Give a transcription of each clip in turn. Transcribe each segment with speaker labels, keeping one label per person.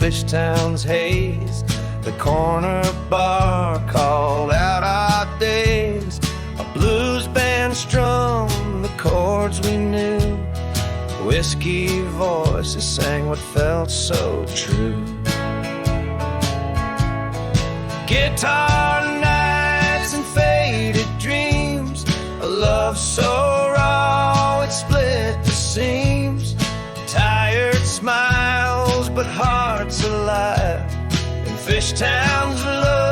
Speaker 1: Fishtown's haze. The corner bar called out our days. A blues band strummed the chords we knew. Whiskey voices sang what felt so true. Guitar nights and faded dreams. A love so raw it split the seams. Tired smiles but hearts alive. In Fishtown's love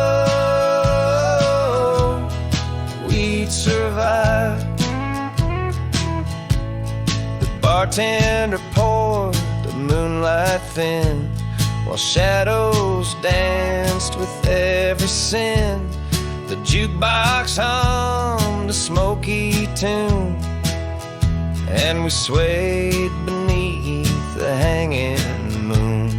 Speaker 1: we'd survive. The bartender poured the moonlight thin, while shadows danced with every sin. The jukebox hummed a smoky tune, and we swayed beneath the hanging moon.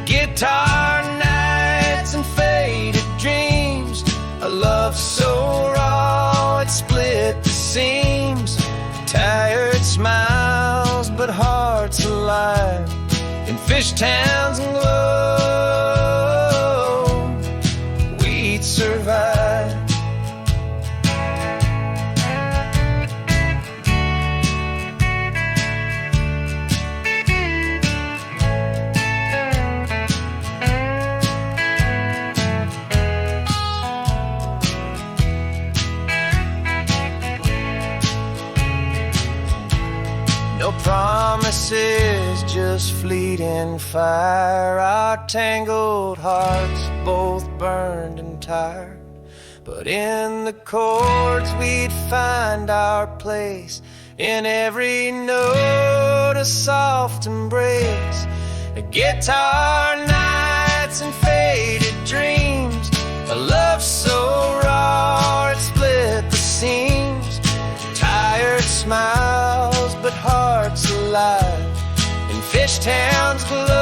Speaker 1: Guitar nights and faded dreams. A love so raw it split the seams. Tired smiles but hearts alive. In Fishtown's glow we'd survive. No promises, just fleeting fire. Our tangled hearts both burned and tired, but in the chords we'd find our place. In every note a soft embrace. Guitar nights and faded dreams. A love so raw it split the seams. Tired smiles but hearts alive. In Fishtown's glow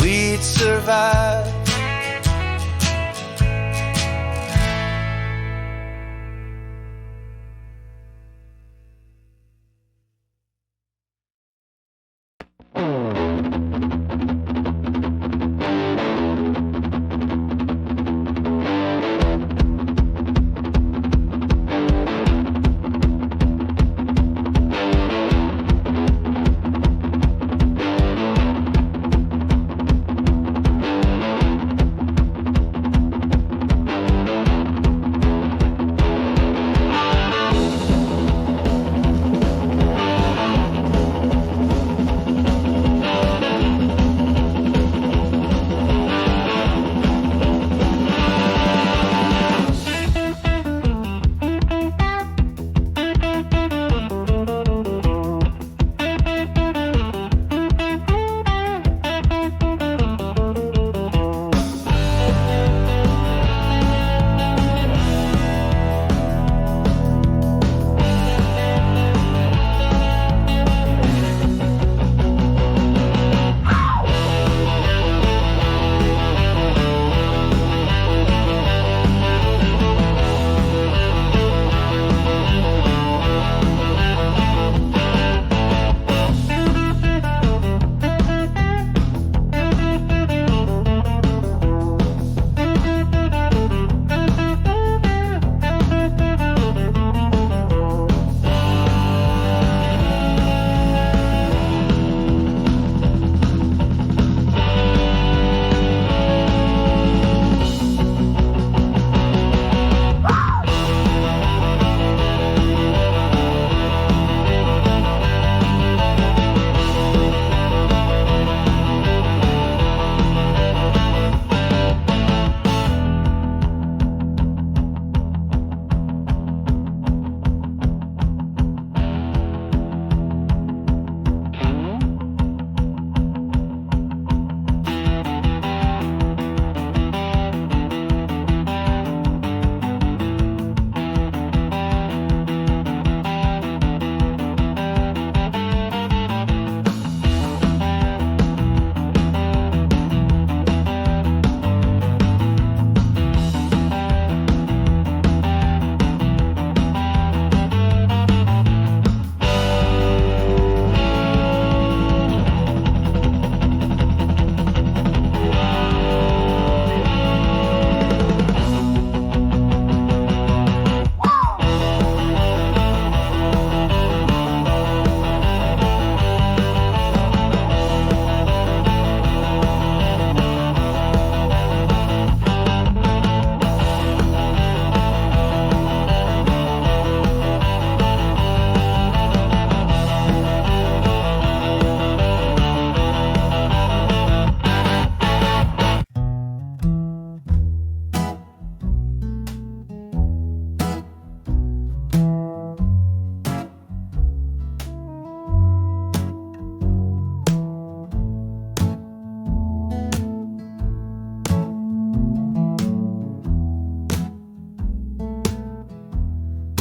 Speaker 1: we'd survive.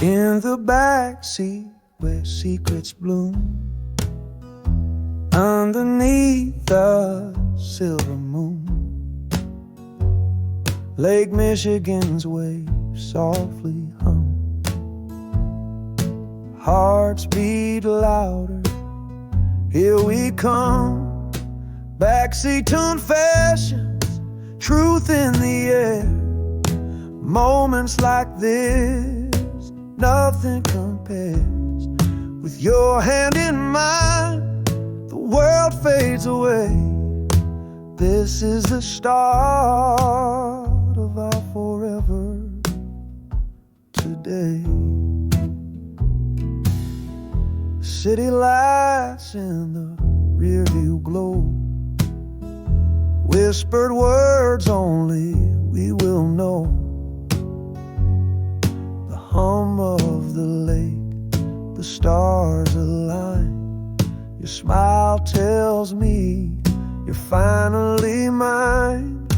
Speaker 1: In the backseat where secrets bloom, underneath the silver moon, Lake Michigan's waves softly hum. Hearts beat louder, here we come. Backseat confessions, truth in the air. Moments like this, nothing compares. With your hand in mine, the world fades away. This is the start of our forever today. City lights in the rearview glow, whispered words only we will know. The hum of the lake, the stars align. Your smile tells me you're finally mine.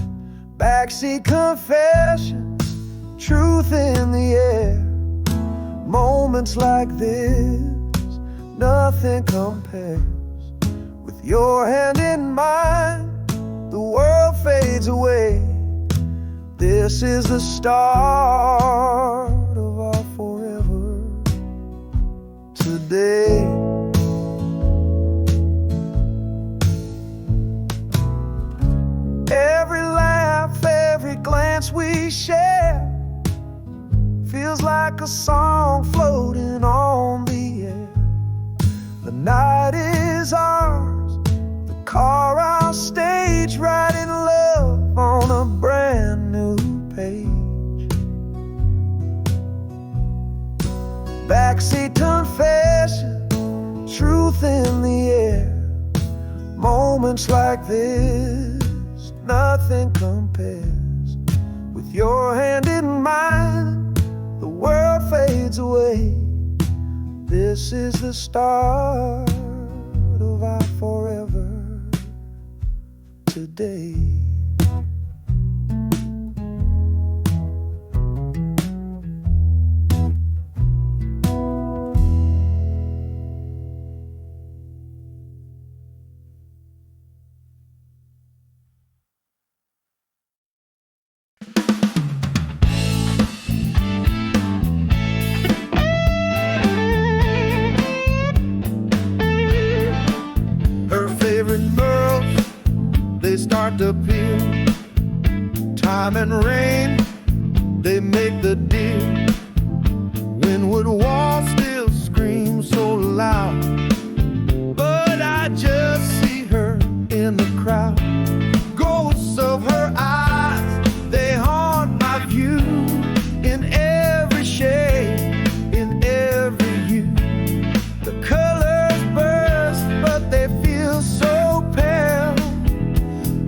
Speaker 1: Backseat confessions, truth in the air. Moments like this, nothing compares. With your hand in mine, the world fades away. This is the start of our forever today. Every laugh, every glance we share feels like a song floating on the air. The night is ours, the car our stage, writing love on a brand new page. Backseat confession, truth in the air. Moments like this, nothing compares. With your hand in mine, the world fades away. This is the start of our forever today. They start to appear. Time and rain, they make the deal. Windward Wall still screams so loud, but I just see her in the crowd. Ghosts of her eyes, they haunt my view. In every shade, in every hue, the colors burst, but they feel so pale.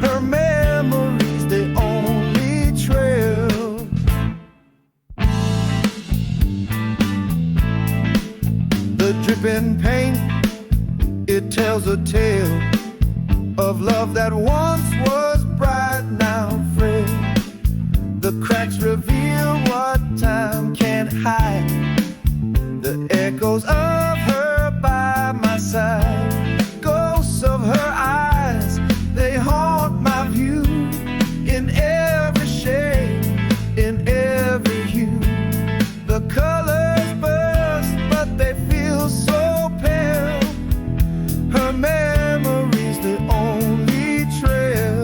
Speaker 1: Her memories, they only trail. The dripping paint, it tells a tale of love that once was bright, now frail. The cracks reveal what time can't hide. The echoes of her by my side. Ghosts of her eyes, they haunt my view. In every shade, in every hue, the colors burst, but they feel so pale. Her memories, the only trail.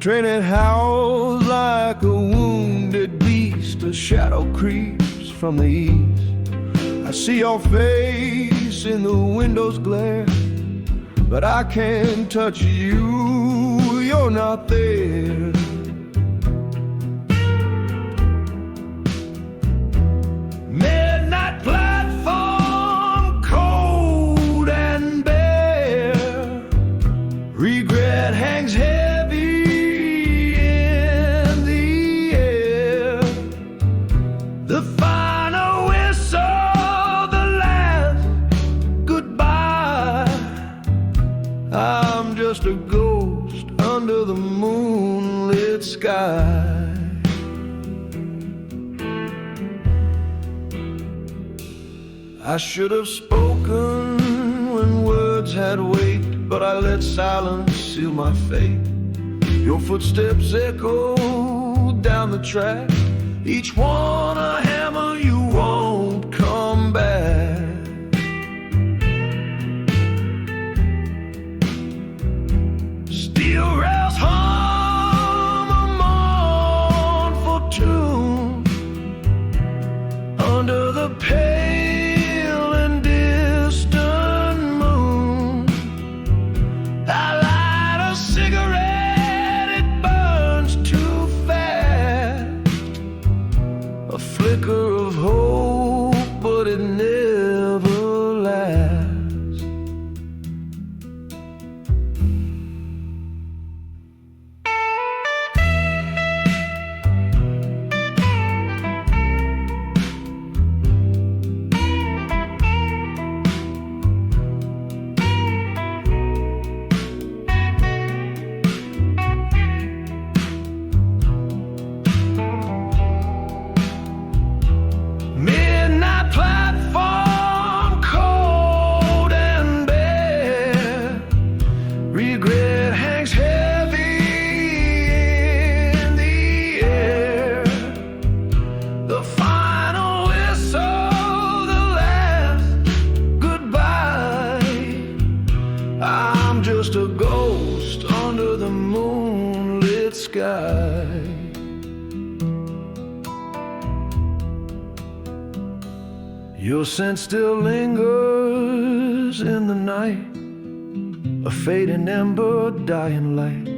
Speaker 1: train it howls like a wounded beast. A shadow creeps from the east. I see your face in the window's glare, but I can't touch you, you're not there. Midnight platform, cold and bare. Regret hangs heavy in the air. The final whistle, the last goodbye. I'm just a ghost under the moonlit sky. I should have spoken when words had weight, but I let silence seal my fate. Your footsteps echo down the track, each one a hammer, you won't come back. Steel rails hum a mournful tune under the pale and distant moon. I light a cigarette, it burns too fast. A flicker of hope, but it never lasts. Midnight platform, cold and bare. Regret hangs heavy in the air. The final whistle, the last goodbye. I'm just a ghost under the moonlit sky. Your scent still lingers in the night, a fading ember, dying light.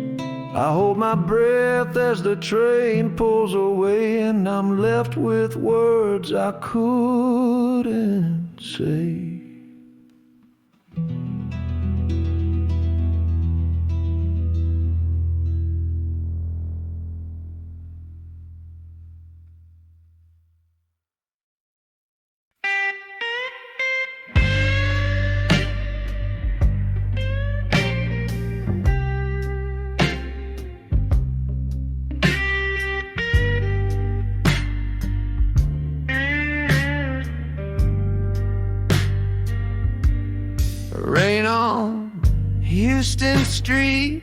Speaker 1: I hold my breath as the train pulls away, and I'm left with words I couldn't say. Rain on Houston Street,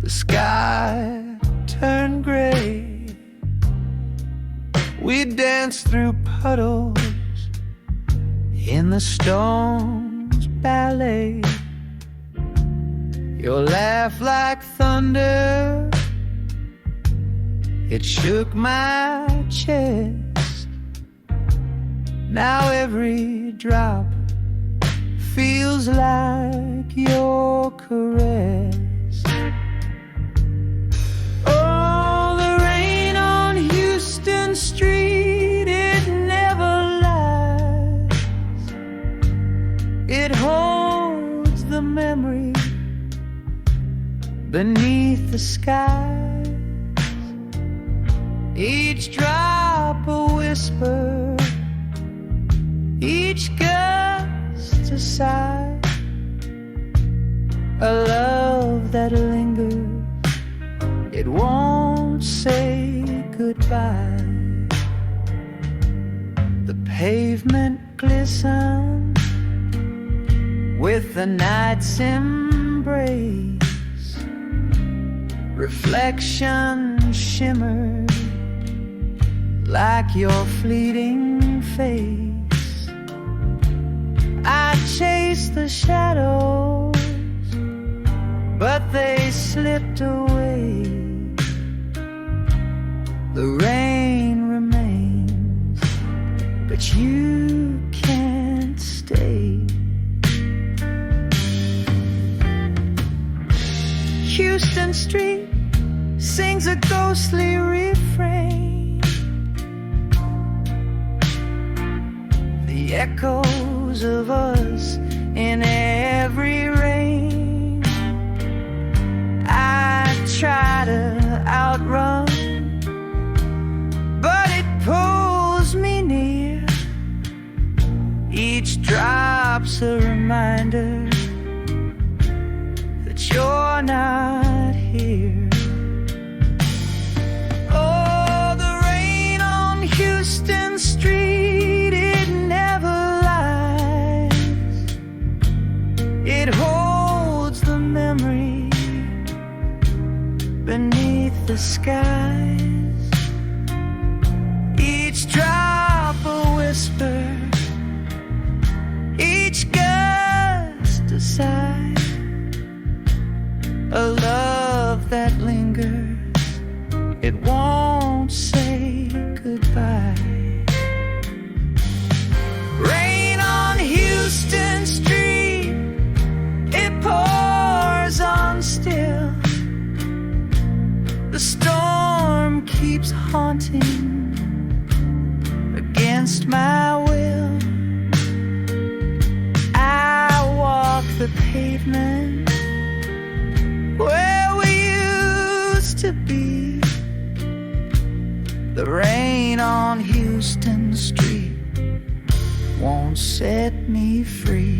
Speaker 1: the sky turned gray. We danced through puddles in the Stones ballet. Your laugh like thunder, it shook my chest. Now every drop feels like your caress. Oh, the rain on Houston Street, it never lies. It holds the memory beneath the skies. Each drop a whisper, each gust a sigh, a love that lingers, it won't say goodbye. The pavement glistens with the night's embrace. Reflection shimmered like your fleeting face. I chased the shadows, but they slipped away. The rain remains, but you can't stay. Houston Street sings a ghostly refrain. The echoes of us in every rain. I try to outrun, but it pulls me near. Each drop's a reminder that you're not here. Oh, the rain on Houston Street, it never lies. It holds the memory beneath the skies. Each drop a whisper, each gust a sigh, a love that lingers, it won't say goodbye. Rain on Houston Street, it pours on still. The storm keeps haunting against my will. I walk the pavement where we used to be. The rain on Houston Street won't set me free.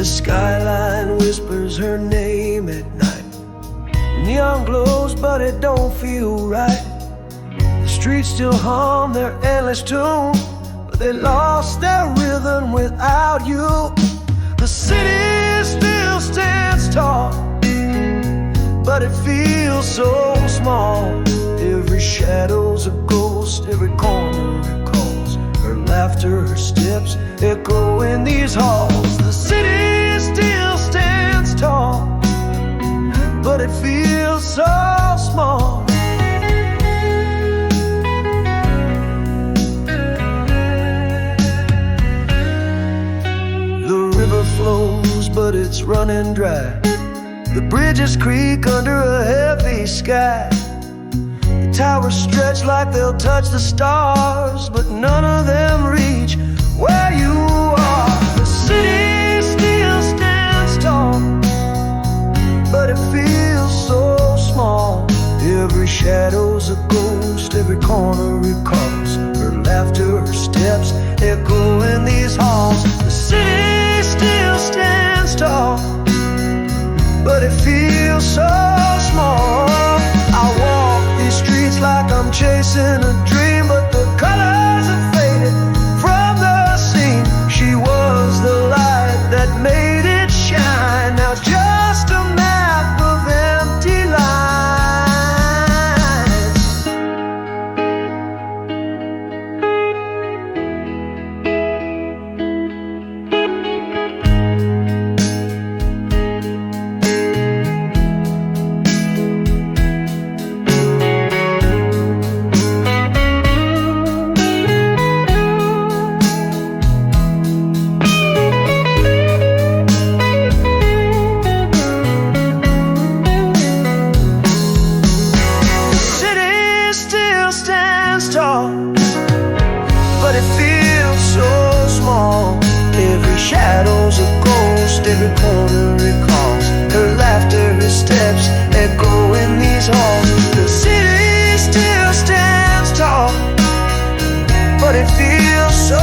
Speaker 1: The skyline whispers her name at night. Neon glows, but it don't feel right. The streets still hum their endless tune, but they lost their rhythm without you. The city still stands tall, but it feels so small. Every shadow's a ghost, every corner recalls her laughter, her steps echo in these halls. The city still stands tall, but it feels so small. The river flows, but it's running dry. The bridges creak under a heavy sky. The towers stretch like they'll touch the stars, but none of them reach where you are. The city still stands tall, but it feels so small. Every shadow's a ghost, every corner recalls her laughter, her steps echo in these halls. The city still stands tall, but it feels so small. I walk these streets like I'm chasing a dream, but the colors have faded from the scene. She was the light that made it shine. Now it's just a map of empty lines. Tall, but it feels so small. Every shadow's a ghost, every corner recalls her laughter, her steps echo in these halls. The city still stands tall, but it feels so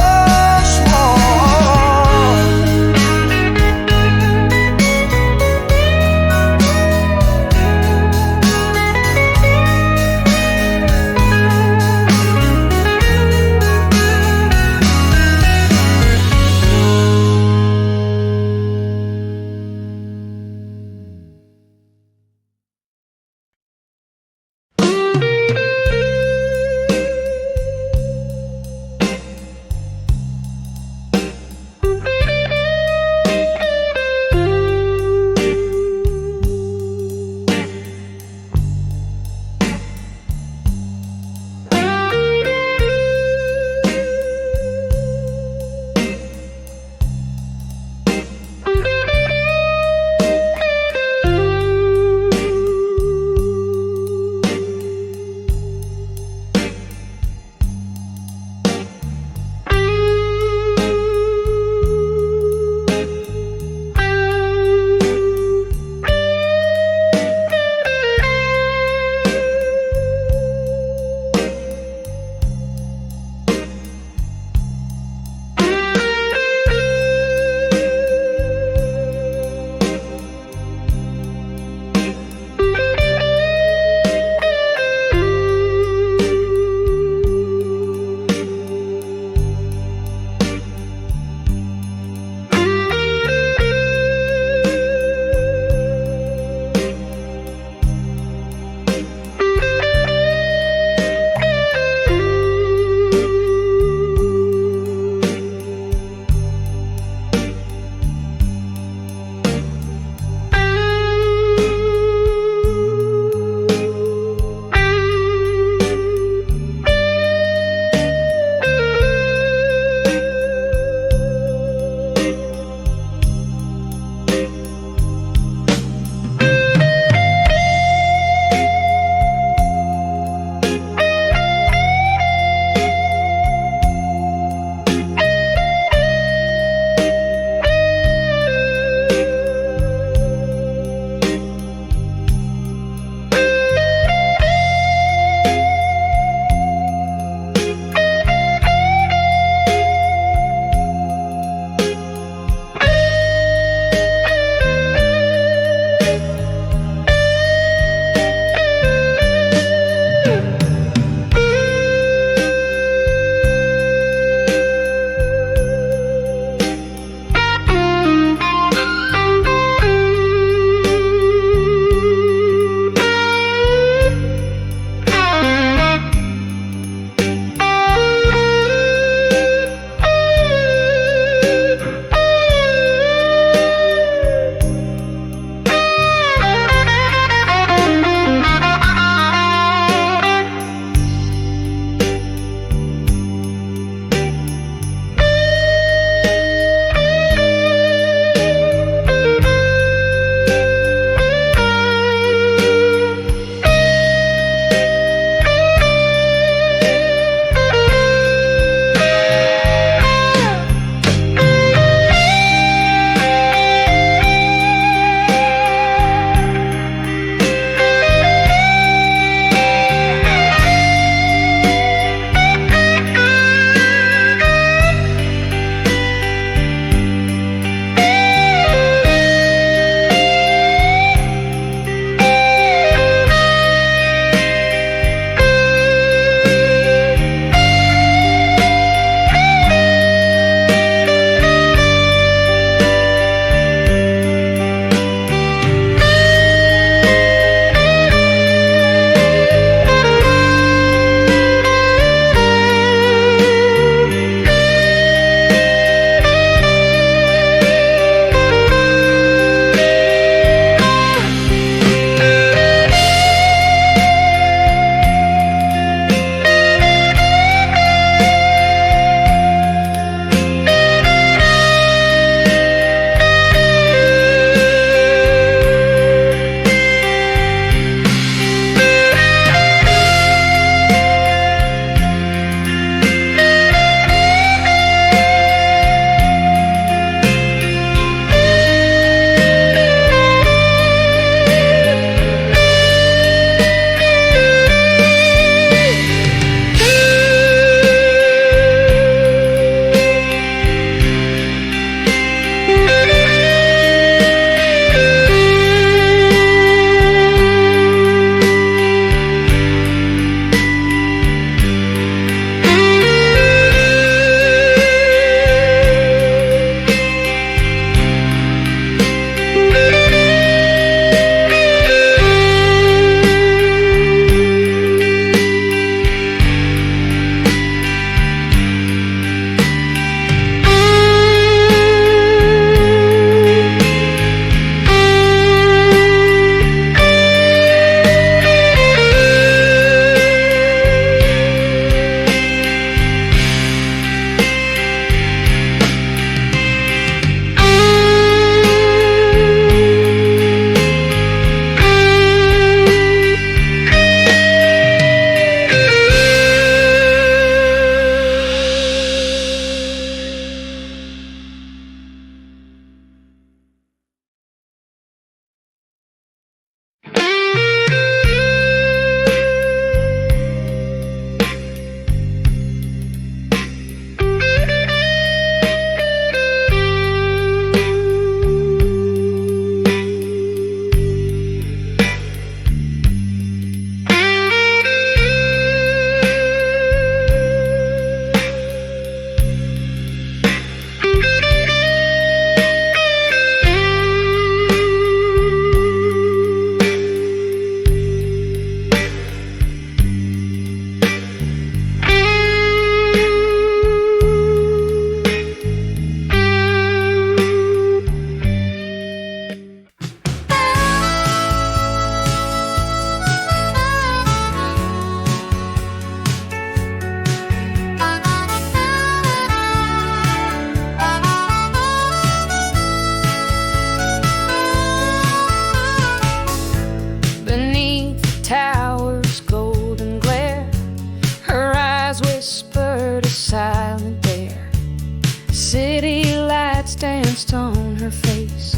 Speaker 2: lights danced on her face.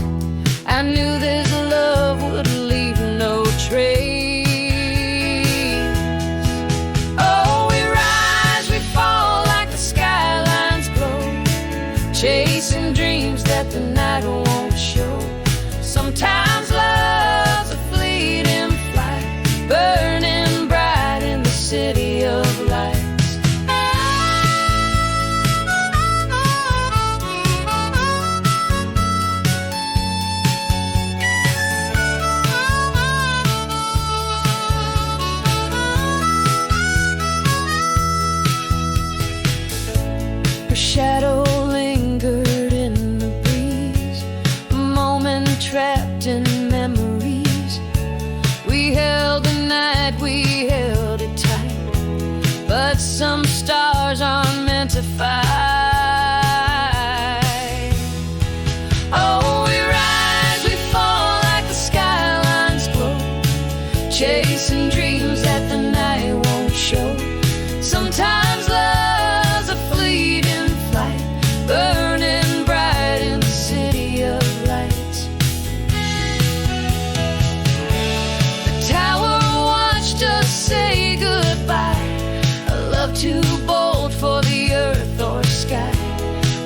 Speaker 2: I knew this love would leave no trace. Oh, we rise, we fall like the skylines glow, chasing dreams that the night won't show. Sometimes love's a fleeting flight, burning bright in the city of lights. Her shadow lingered in the breeze, a moment trapped in memories. We held the night, we held it tight, but some stars aren't meant to fight. Oh, we rise, we fall like the skylines glow, chasing dreams that the night won't show. Sometimes love's a fleeting flight, burning bright in the city of lights. The tower watched us say goodbye, a love too bold for the earth or sky.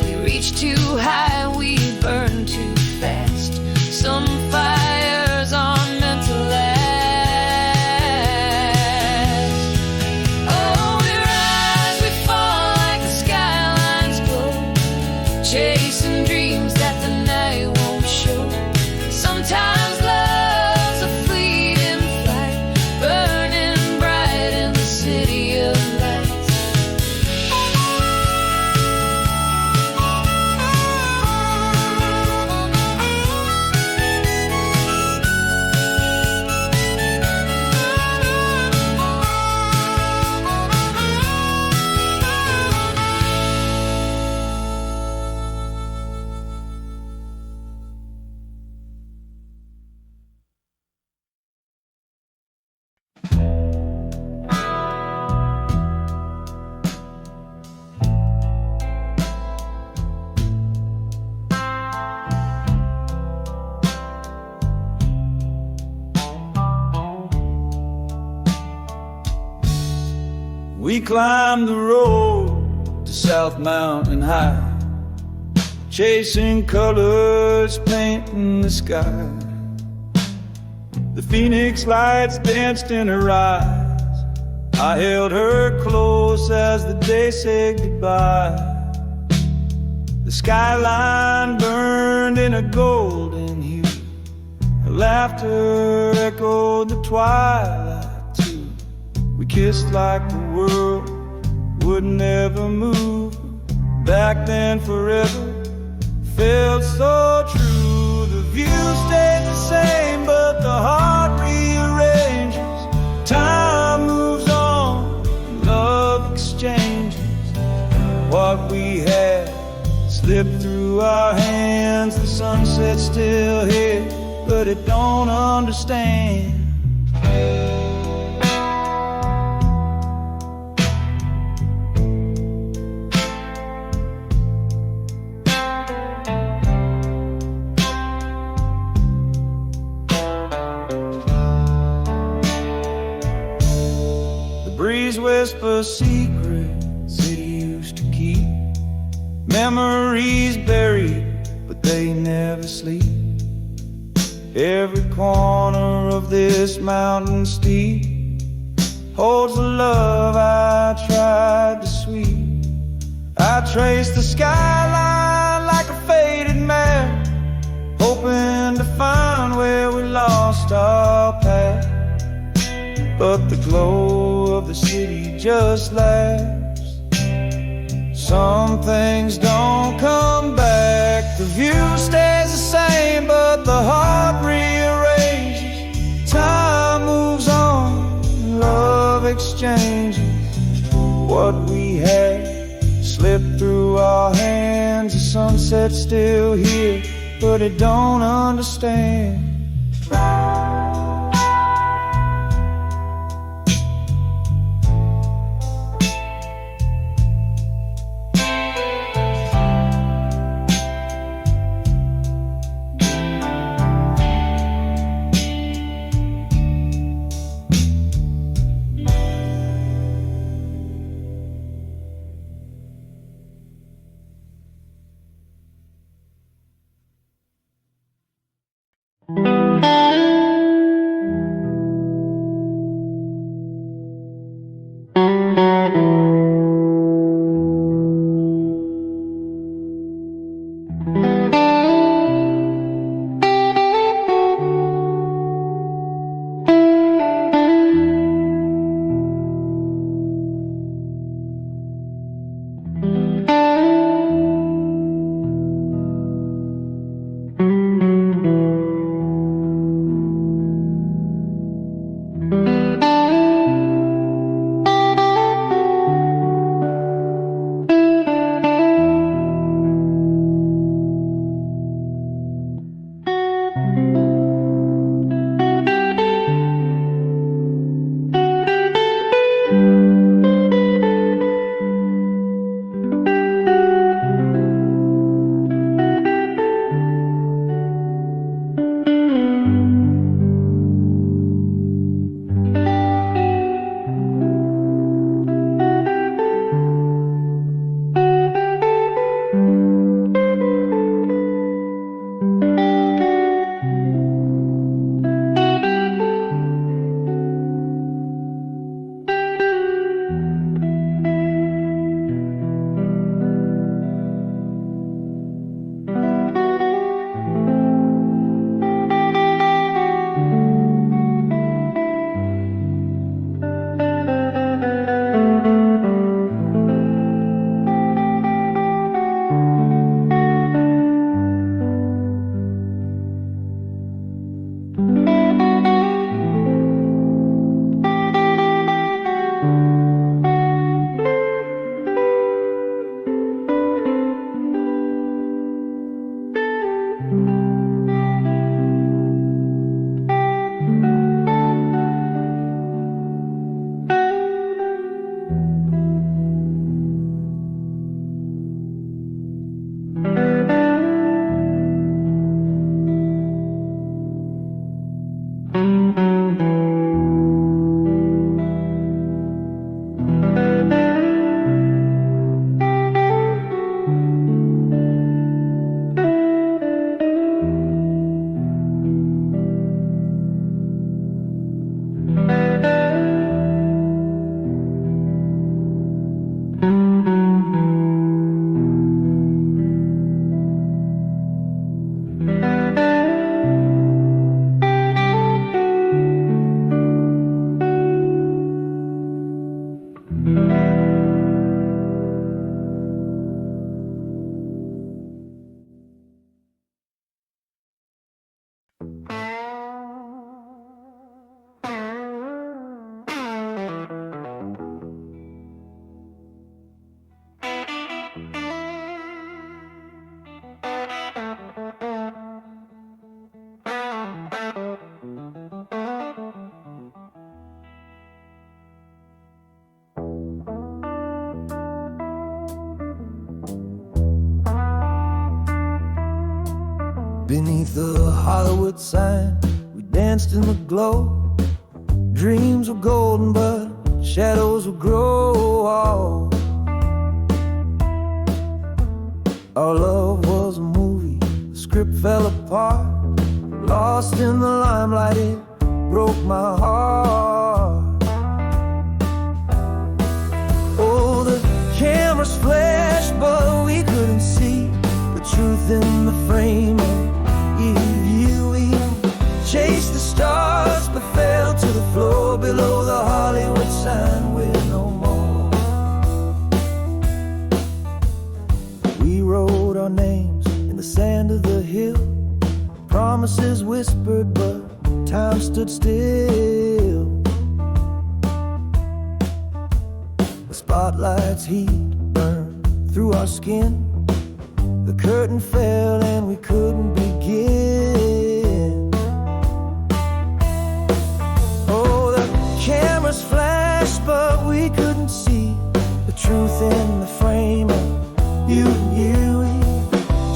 Speaker 2: We reached too high, we burned too fast. Some fires aren't meant to last. Oh, we rise, we fall like the skylines glow, chasing dreams that the night won't show. Sometimes love's a fleeting flight, burning bright in the city of lights.
Speaker 3: We climbed the road to South Mountain High, chasing colors, painting the sky. The phoenix lights danced in her eyes. I held her close as the day said goodbye. The skyline burned in a golden hue. Her laughter echoed the twilight too. We kissed like the world would never move. Back then forever felt so true. The view stayed the same, but the heart rearranges. Time moves on, love exchanges. What we had slipped through our hands. The sunset's still here, but it don't understand. Breeze whispers secrets it used to keep. Memories buried, but they never sleep. Every corner of this mountain steep holds the love I tried to sweep. I traced the skyline like a faded map, hoping to find where we lost our path. But the glow of the city just laughs. Some things don't come back. The view stays the same, but the heart rearranges. Time moves on, love exchanges. What we had slipped through our hands. The sunset's still here, but it don't understand.
Speaker 1: Beneath the Hollywood sign, we danced in the glow. Dreams were golden, but shadows would grow. Our love was a movie, the script fell apart. Lost in the limelight, it broke my heart. Oh, the cameras flashed, but we couldn't see the truth in the frame of you. We chased the stars, but fell to the floor below the Hollywood sign with no more. We wrote our names in the sand of the hill. Promises whispered, but time stood still. The spotlight's heat burned through our skin. The curtain fell and we couldn't begin. Oh, the cameras flashed, but we couldn't see the truth in the frame of you and you. We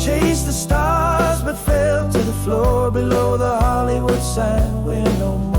Speaker 1: chased the stars, but fell to the floor below the Hollywood sign. We're no more.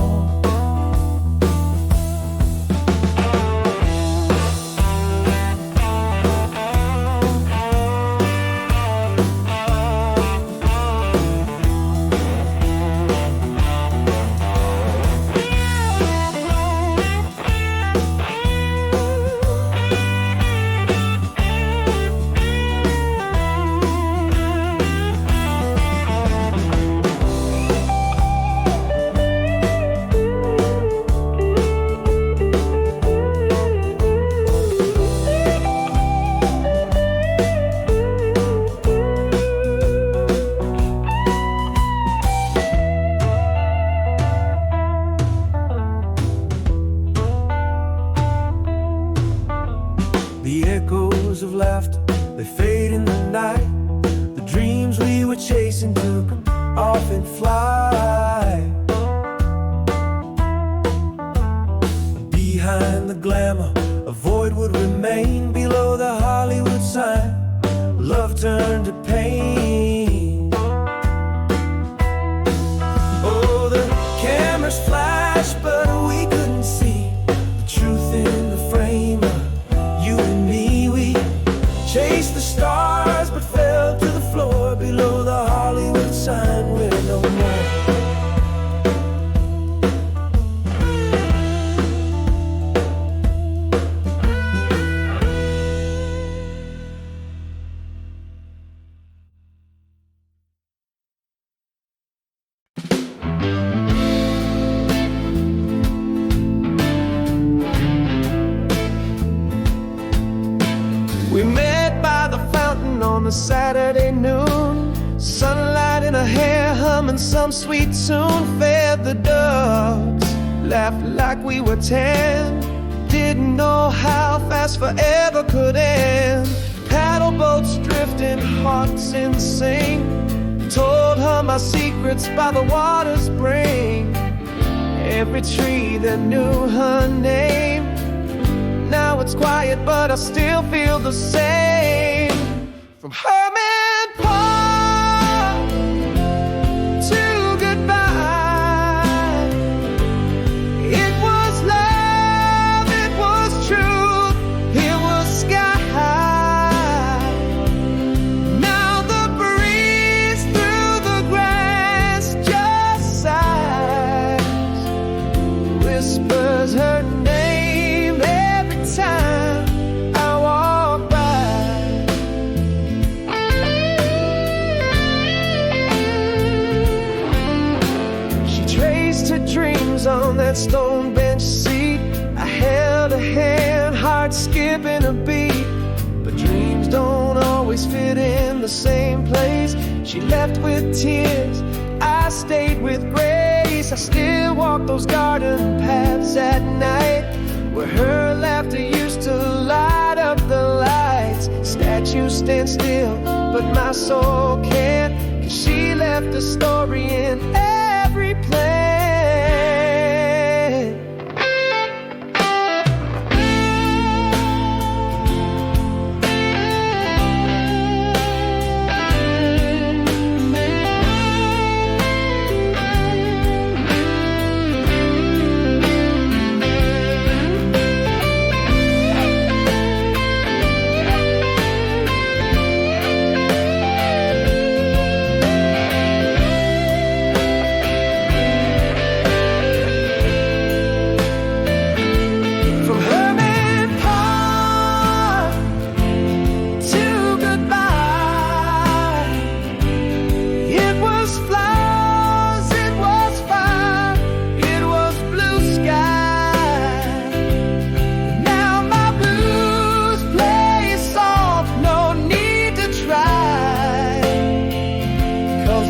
Speaker 1: The echoes of laughter, they fade in the night. The dreams we were chasing took off in flight. Behind the glamour, a void would remain. Below the Hollywood sign, love turned to pain. Oh, the cameras flashed, but we couldn't see the truth in the frame of you and me. We chased the stars, but fell to the floor below the Hollywood sign. We're no more. We met by the fountain on a Saturday noon. Sunlight in her hair, humming some sweet tune. Fed the ducks, laughed like we were 10. Didn't know how fast forever could end. Paddle boats drifting, hearts in sync. Told her my secrets by the water's brink. Every tree that knew her name. Now it's quiet, but I still feel the same. From Herman Park to goodbye. It was love, it was truth, it was sky high. Now the breeze through the grass just sighs, whispers her name every time I walk by. She traced her dreams on that stone bench seat. I held her hand, heart skipping a beat. But dreams don't always fit in the same place. She left with tears, I stayed with grace. I still walk those garden paths at night, where her laughter used to light up the lights. Statues stand still, but my soul can't, 'cause she left a story in every place.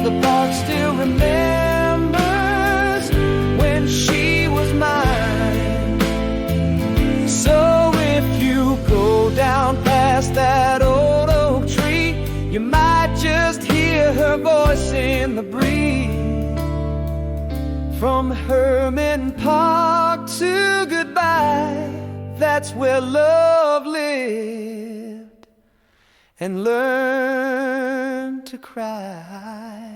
Speaker 1: the park still remembers when she was mine. So if you go down past that old oak tree, you might just hear her voice in the breeze. From Herman Park to goodbye, that's where love lived and learned to cry.